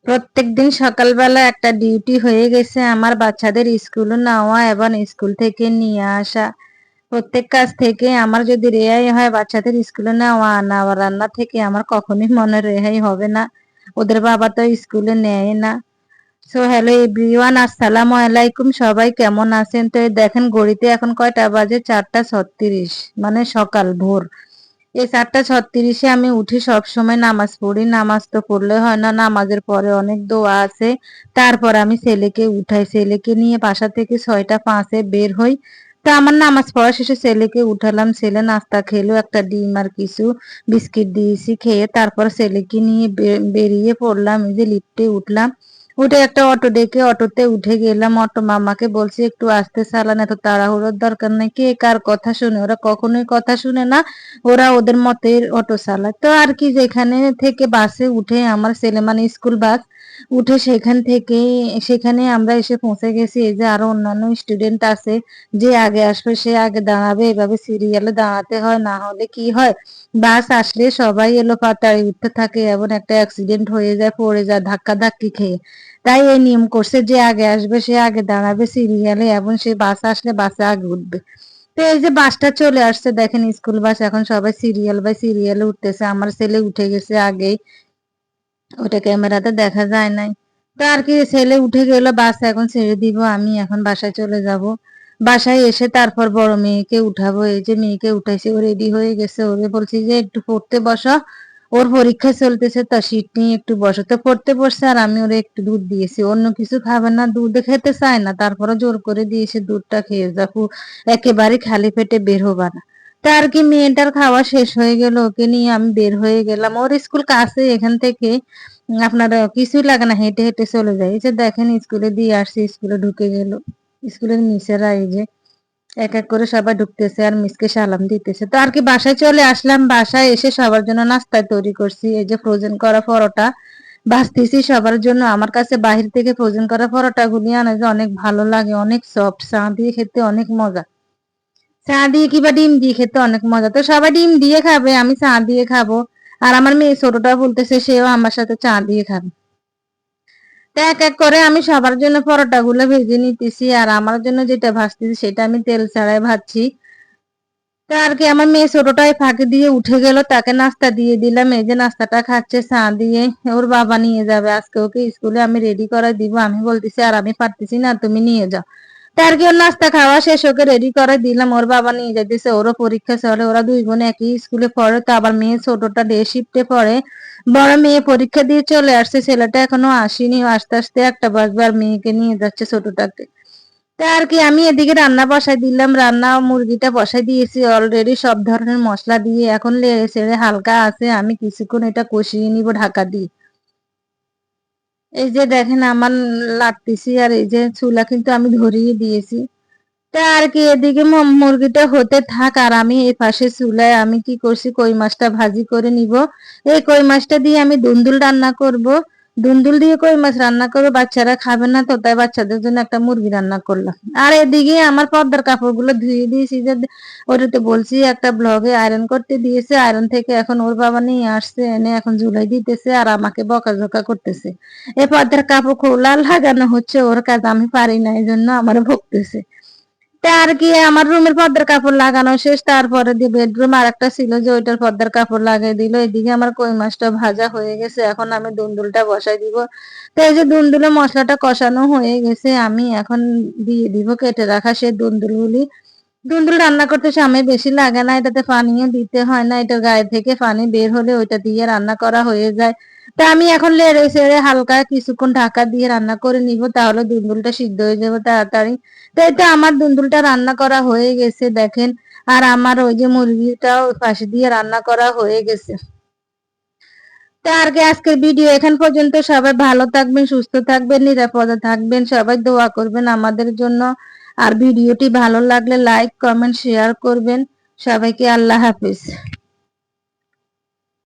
প্রত্যেকদিন সকালবেলা একটা ডিউটি হয়ে গেছে আমার, বাচ্চাদের স্কুলে নেওয়া এবং স্কুল থেকে নিয়ে আসা। প্রত্যেক কাজ থেকে আমার যদি রেহাই হয় বাচ্চাদের স্কুলে নেওয়া আনা বা রান্না থেকে, আমার কখনোই মনে রেহাই হবে না। ওদের বাবা তো স্কুলে নেয় না। সো হ্যালো এভরিওয়ান, আসসালামু আলাইকুম। সবাই কেমন আছেন? তো এই দেখেন ঘড়িতে এখন কয়টা বাজে, 4:36, মানে সকাল ভোর। এই 4:36-এ আমি উঠি, সব সময় নামাজ পড়ি। নামাজ তো পড়লে হয় না, নামাজের পরে অনেক দোয়া আছে। তারপর আমি ছেলেকে উঠাই, ছেলেকে নিয়ে বাসা থেকে 6:05-এ বের হই। তো আমার নামাজ পড়া শেষে ছেলেকে উঠালাম, ছেলে নাস্তা খেলো, একটা ডিম আর কিছু বিস্কিট দিয়েছি খেয়ে। তারপর ছেলেকে নিয়ে বেরিয়ে পড়লাম, এই যে লিফটে উঠলাম। উঠে একটা অটো ডেকে অটোতে উঠে গেলাম। অটো মামাকে বলছি একটু আস্তে চালান, এত তাড়াহুড়োর দরকার নেই। কে কার কথা শুনে? ওরা কখনোই কথা শুনে না, ওরা ওদের মতের অটো চালায়। তো আর কি, যেখানে থেকে বাসে উঠে আমার ছেলে, মানে স্কুল বাস উঠে, সেখানে আমরা এসে পৌঁছে গেছি। এই যে আরো অন্যান্য স্টুডেন্ট আছে, যে আগে আসবে সে আগে দাঁড়াবে, এভাবে সিরিয়ালে দাঁড়াতে হয়, না হলে কি হয়, বাস আসলে সবাই এলো পাতাড়ি উঠতে থাকে এবং একটা অ্যাক্সিডেন্ট হয়ে যায়, পড়ে যায় ধাক্কা ধাক্কি খেয়ে। তাই এই নিয়ম করছে, যে আগে আসবে সে আগে দাঁড়াবে সিরিয়ালে, এবং সে বাস আসলে বাসে আগে উঠবে। তো এই যে বাসটা চলে আসছে, দেখেন স্কুল বাস। এখন সবাই সিরিয়াল বাই সিরিয়ালে উঠতেছে, আমার ছেলে উঠে গেছে আগেই, ওটা ক্যামেরাতে দেখা যায় নাই। তো আর কি, ছেলে উঠে গেল, বাস এখন ছেড়ে দিব, আমি এখন বাসায় চলে যাব। বাসায় এসে তারপর বড় মেয়েকে উঠাবো। এই যে মেয়েকে উঠাইছি, ও রেডি হয়ে গেছে। ওরে বলছি যে একটু পড়তে বসো, ওর পরীক্ষা চলতেছে, তা সিট নিয়ে একটু বসো। তো পড়তে বসছে, আর আমি ওরে একটু দুধ দিয়েছি। অন্য কিছু খাবে না, দুধ খেতে চায় না, তারপরে জোর করে দিয়েছে দুধটা খেয়ে যাবো, একেবারে খালি পেটে বের হবা না। তা আর কি, মেয়েটার খাওয়া শেষ হয়ে গেল, ওকে নিয়ে আমি বের হয়ে গেলাম। ওর স্কুল কাছে এখান থেকে, আপনার কিছুই লাগে না, হেঁটে হেঁটে চলে যায়। এই যে দেখেন স্কুলে দিয়ে আসছি, স্কুলে ঢুকে গেল। স্কুলের মিসেরা এই যে এক এক করে সবাই ঢুকতেছে আর মিসকে সালাম দিতেছে। তো আর কি, বাসায় চলে আসলাম। বাসায় এসে সবার জন্য নাস্তা তৈরি করছি। এই যে ফ্রোজেন করা পরোটা ভাজতেছি সবার জন্য। আমার কাছে বাহির থেকে ফ্রোজেন করা পরোটা গুলি আনা যে অনেক ভালো লাগে, অনেক সফট, চা দিয়ে খেতে অনেক মজা। চা দিয়ে কিবা ডিম দিয়ে খেতে অনেক মজা। তো সবাই ডিম দিয়ে খাবে, আমি চা দিয়ে খাবো। আর আমার মেয়ে ছোটটা বলতেছে সেও আমার সাথে চা দিয়ে খাবে। তো এক এক করে আমি সবার জন্য পরোটা গুলো ভেজে নিতেছি, আর আমার জন্য যেটা ভাজতেছি সেটা আমি তেল ছাড়াই ভাজছি। তো আর কি, আমার মেয়ে ছোটটাই ফাঁকি দিয়ে উঠে গেল, তাকে নাস্তা দিয়ে দিলাম। এই যে নাস্তাটা খাচ্ছে চা দিয়ে। ওর বাবা নিয়ে যাবে আজকে ওকে স্কুলে, আমি রেডি করে দিব। আমি বলতেছি আর আমি পারতেছি না, তুমি নিয়ে যাও। তার কি, ওর নাস্তা খাওয়া শেষ, ওকে রেডি করে দিলাম। ওর বাবা নিয়ে যাইতেছে, ওরও পরীক্ষা চলে। ওরা দুই বোন একই স্কুলে পড়ে। তো আবার মেয়ে ছোটটা ডে শিফটে পড়ে। বড় মেয়ে পরীক্ষা দিয়ে চলে আসছে, ছেলেটা এখনো আসেনি, আস্তে আস্তে 1টা বাজবে, আর মেয়েকে নিয়ে যাচ্ছে ছোটটাকে। তা আর কি, আমি এদিকে রান্না বসাই দিলাম। রান্না মুরগিটা বসাই দিয়েছি অলরেডি, সব ধরনের মশলা দিয়ে। এখন লেড়ে ছেড়ে হালকা আছে, আমি কিছুক্ষণ এটা কষিয়ে নিব ঢাকা দিয়ে। এই যে দেখেন আমার লাগতেছি, আর এই যে চুলা কিন্তু আমি ধরিয়ে দিয়েছি। তা আর কি, এদিকে মুরগিটা হতে থাক, আর আমি এই পাশে চুলায় আমি কি করছি, কই মাছটা ভাজি করে নিব। এই কই মাছটা দিয়ে আমি দুন্দুল রান্না করব। দুন্দুল দিয়ে কই মাছ রান্না করে বাচ্চারা খাবে না, তো তাই বাচ্চাদের জন্য একটা মুরগি রান্না করলাম। আর এদিকে আমার পর্দার কাপড়গুলো ধুয়ে দিয়েছি, যে ওটাতে বলছি একটা ব্লগে আয়রন করতে দিয়েছে। আয়রন থেকে এখন ওর বাবা নিয়ে আসছে, এনে এখন ঝুলাই দিতেছে আর আমাকে বকাঝকা করতেছে। এই পর্দার কাপড় খোলা লাগানো হচ্ছে ওর কাজ, আমি পারি না, এই জন্য আমার বকতেছে। তা আর কি, আমার রুমের পর্দার কাপড় লাগানো শেষ। তারপরে দিয়ে বেডরুম আর একটা ছিল, যে ওইটার পর্দার কাপড় লাগাই দিল। এদিকে আমার কই মাছটা ভাজা হয়ে গেছে, এখন আমি দুন্দুলটা বসাই দিব। তো এই যে দুন্দুলে মশলাটা কষানো হয়ে গেছে, আমি এখন দিয়ে দিব কেটে রাখা সেই দুন্দুলগুলি। দুন্দুল রান্না করতে সময় বেশি লাগে না, এটাতে পানিও দিতে হয় না, এটা গায়ে থেকে পানি বের হলে ওইটা দিয়ে রান্না করা হয়ে যায়। তা আমি এখন লেড়ে ছেড়ে হালকা কিছুক্ষণ ঢাকা দিয়ে রান্না করে নিব, তাহলে দুন্দুলটা সিদ্ধ হয়ে যাবে তাড়াতাড়ি। তো এটা আমার দুন্দুলটা রান্না করা হয়ে গেছে দেখেন। আর আমার ওই যে মুরগিটাও পাশে দিয়ে রান্না করা হয়ে গেছে। তা আর কি, আজকের ভিডিও এখান পর্যন্ত। সবাই ভালো থাকবেন, সুস্থ থাকবেন, নিরাপদে থাকবেন, সবাই দোয়া করবেন আমাদের জন্য। আর ভিডিওটি ভালো লাগলে লাইক কমেন্ট শেয়ার করবেন। সবাইকে আল্লাহ হাফিজ।